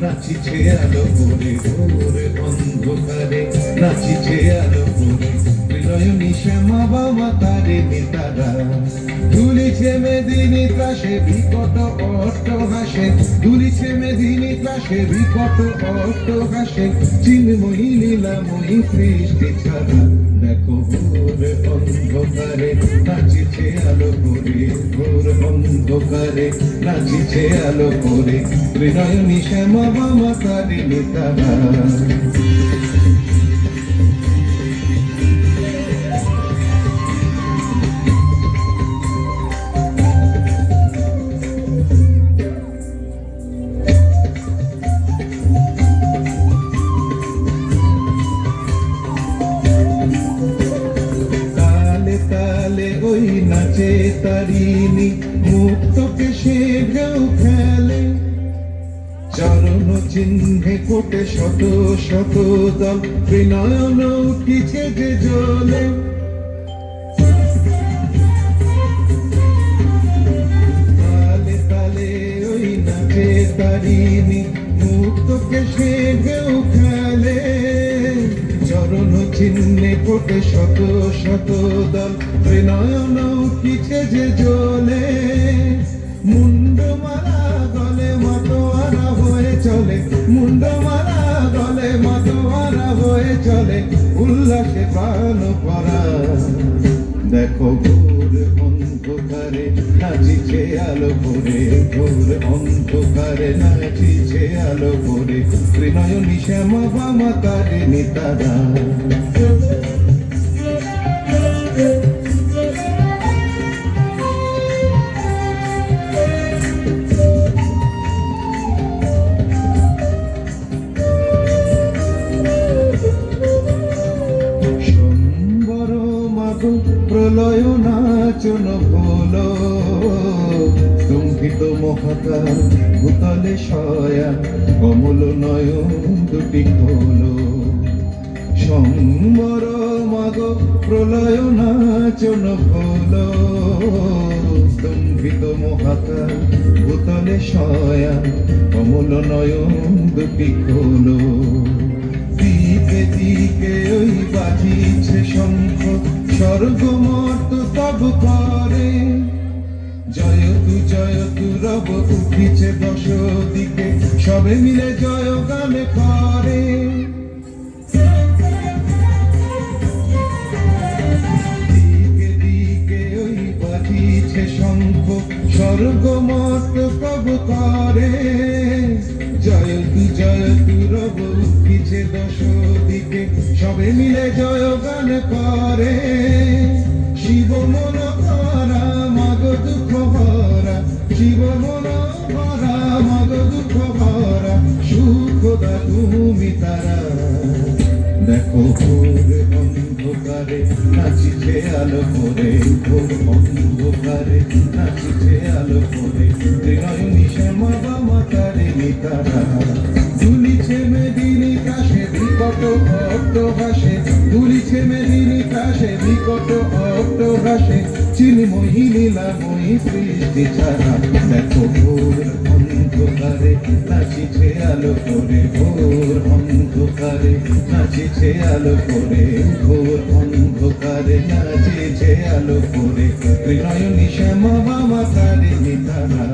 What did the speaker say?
নাচিছে আলো করে ভোর অন্ধকারে, নাচিছে আলো করে নয়নী শ্যামা বাবা তারে নেতারা, দুলিছে মেদিনী ত্রাসে বিকট অট্ট হাসে, দুলিছে মেদিনী ত্রাসে বিকট অট্ট হাসে, চিন্ময়ী লীলাময়ী সৃষ্টি ছাড়া। দেখো ভোর অন্ধকারে নাচিছে আলো করে, ভোর অন্ধকারে নাচিছে আলো করে নয়নী শ্যামা বাবা তারে নেতারা। ওই নাচে তারিণী মুক্ত কেশে ঢেউ খেলে, চরণ চিহ্নে কোটে শত শত দল বিনয়ন উঠিছে যে জলে। তালে তালে ওই নাচে তারিণী মুক্ত কেশে ঢেউ খেলে, চরণ চিহ্নে কোটে শত শত দল নয়ন উঠিছে যে জলে। মুন্ডমালা গলে মাতোয়ারা হয়ে চলে, মুন্ডমালা গলে মাতোয়ারা হয়ে চলে উল্লাসে প্রাণ ভরা। দেখো ভোর অন্ধকারে নাচিছে আলো করে, ভোর অন্ধকারে নাচিছে আলো করে নয়নী শ্যামা বাবা তারে নেতারা। প্রলয় নাচন ভোল স্তম্ভিত মহাকার ভূতলে শয়া, কমল নয়ন দুটি খোল। সম্বর মাগ প্রলয় নাচন ভোল স্তম্ভিত মহাকার ভূতলে শয়া, কমল নয়ন দুটি খোল। দিকে দিকে ওই বাজিছে শঙ্খ, স্বর্গমর্ত তব করে জয়তু রব উঠিছে দশ দিকে, সবে মিলে জয় গান করে। দিকে দিকে ওই বাজিছে শঙ্খ, স্বর্গমর্ত তব করে জয়তু রব উঠিছে দশ দিকে, সবে মিলে জয় গান করে। শিব মন ভরা মাগ দুঃখ ভরা, শিব মন ভরা মাগ দুঃখ ভরা, সুখদা তুমি তারা। দেখো ভোর অন্ধকারে নাচিছে আলো করে, ভোর অন্ধকারে নাচিছে আলো করে নয়নী শ্যামা বাবা তারে নেতারা। দুলিছে মেদিনী কাশে বিকট অট্ট হাসে, দুলিছে মেদিনী কাশে বিকট অট্ট হাসে, চিন্ময়ী লীলাময়ী সৃষ্টি ছাড়া। দেখো ভোর অন্ধকারে নাচিছে আলো করে, ভোর অন্ধকারে নাচিছে আলো করে, ভোর অন্ধকারে নাচিছে আলো করে নয়নী শ্যামা বাবা তারে নেতারা।